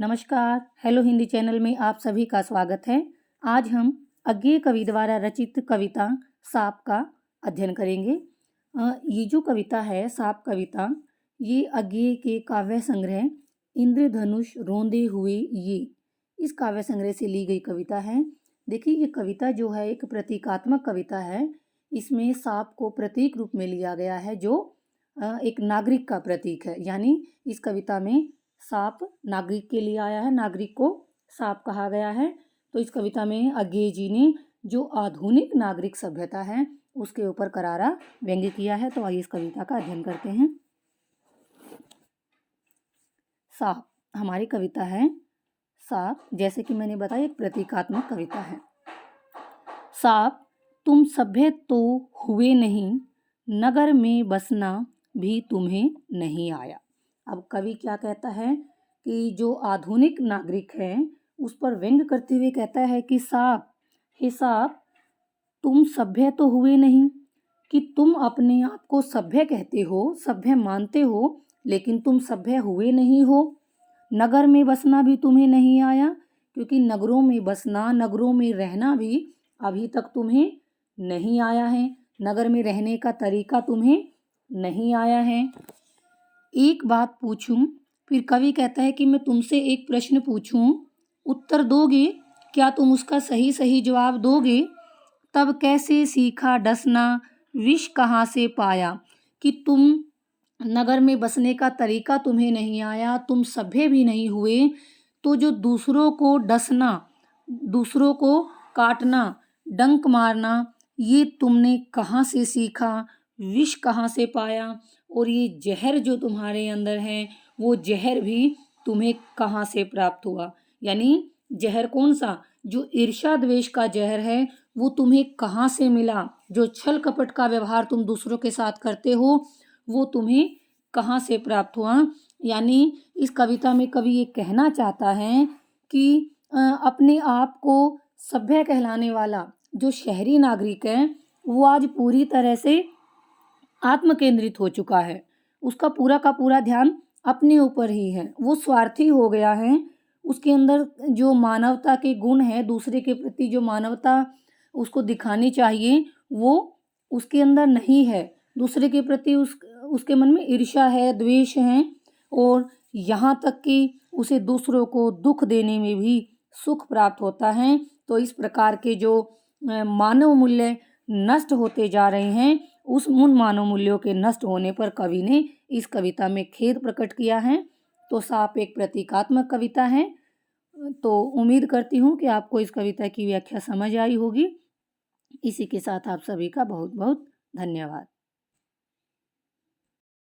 नमस्कार, hello Hindi channel में आप सभी का स्वागत है। आज हम अज्ञेय कवि द्वारा रचित कविता साप का अध्ययन करेंगे। ये जो कविता है साप कविता, ये अज्ञेय के काव्य संग्रह इंद्रधनुष रोंदे हुए ये इस काव्य संग्रह से ली गई कविता है। देखिए, ये कविता जो है एक प्रतीकात्मक कविता है। इसमें साप को प्रतीक रूप में लिया गया है, जो एक नागरिक का प्रतीक है। यानी इस कविता में साप नागरिक के लिए आया है, नागरिक को साप कहा गया है। तो इस कविता में अज्ञेय जी ने जो आधुनिक नागरिक सभ्यता है उसके ऊपर करारा व्यंग्य किया है। तो आइए इस कविता का अध्ययन करते हैं। साप हमारी कविता है। साप, जैसे कि मैंने बताया, एक प्रतीकात्मक कविता है। साप तुम सभ्य तो हुए नहीं, नगर में बसना भी तुम्हें नहीं आया। अब कवि क्या कहता है कि जो आधुनिक नागरिक है उस पर व्यंग्य करते हुए कहता है कि साप, हे साप, तुम सभ्य तो हुए नहीं, कि तुम अपने आप को सभ्य कहते हो, सभ्य मानते हो, लेकिन तुम सभ्य हुए नहीं हो। नगर में बसना भी तुम्हें नहीं आया, क्योंकि नगरों में बसना, नगरों में रहना भी अभी तक तुम्हें नहीं आया है। नगर में रहने का तरीका तुम्हें नहीं आया है। एक बात पूछूं, फिर कवि कहता है कि मैं तुमसे एक प्रश्न पूछूं, उत्तर दोगे? क्या तुम उसका सही सही जवाब दोगे? तब कैसे सीखा डसना, विष कहाँ से पाया? कि तुम नगर में बसने का तरीका तुम्हें नहीं आया, तुम सभ्य भी नहीं हुए, तो जो दूसरों को डसना, दूसरों को काटना, डंक मारना, ये तुमने कहाँ से सीखा? विष कहाँ से पाया? और ये जहर जो तुम्हारे अंदर है, वो जहर भी तुम्हें कहाँ से प्राप्त हुआ? यानी जहर कौन सा? जो ईर्ष्या द्वेष का जहर है, वो तुम्हें कहाँ से मिला? जो छल कपट का व्यवहार तुम दूसरों के साथ करते हो, वो तुम्हें कहाँ से प्राप्त हुआ? यानी इस कविता में कवि ये कहना चाहता है कि अपने आप को सभ्य कहलाने वाला जो शहरी नागरिक है, वो आज पूरी तरह से आत्म केंद्रित हो चुका है। उसका पूरा का पूरा ध्यान अपने ऊपर ही है, वो स्वार्थी हो गया है। उसके अंदर जो मानवता के गुण है, दूसरे के प्रति जो मानवता उसको दिखानी चाहिए, वो उसके अंदर नहीं है। दूसरे के प्रति उसके मन में ईर्ष्या है, द्वेष है, और यहाँ तक कि उसे दूसरों को दुख देने में भी सुख प्राप्त होता है। तो इस प्रकार के जो मानव मूल्य नष्ट होते जा रहे हैं, उन मानव मूल्यों के नष्ट होने पर कवि ने इस कविता में खेद प्रकट किया है। तो साप एक प्रतीकात्मक कविता है। तो उम्मीद करती हूँ कि आपको इस कविता की व्याख्या समझ आई होगी। इसी के साथ आप सभी का बहुत बहुत धन्यवाद।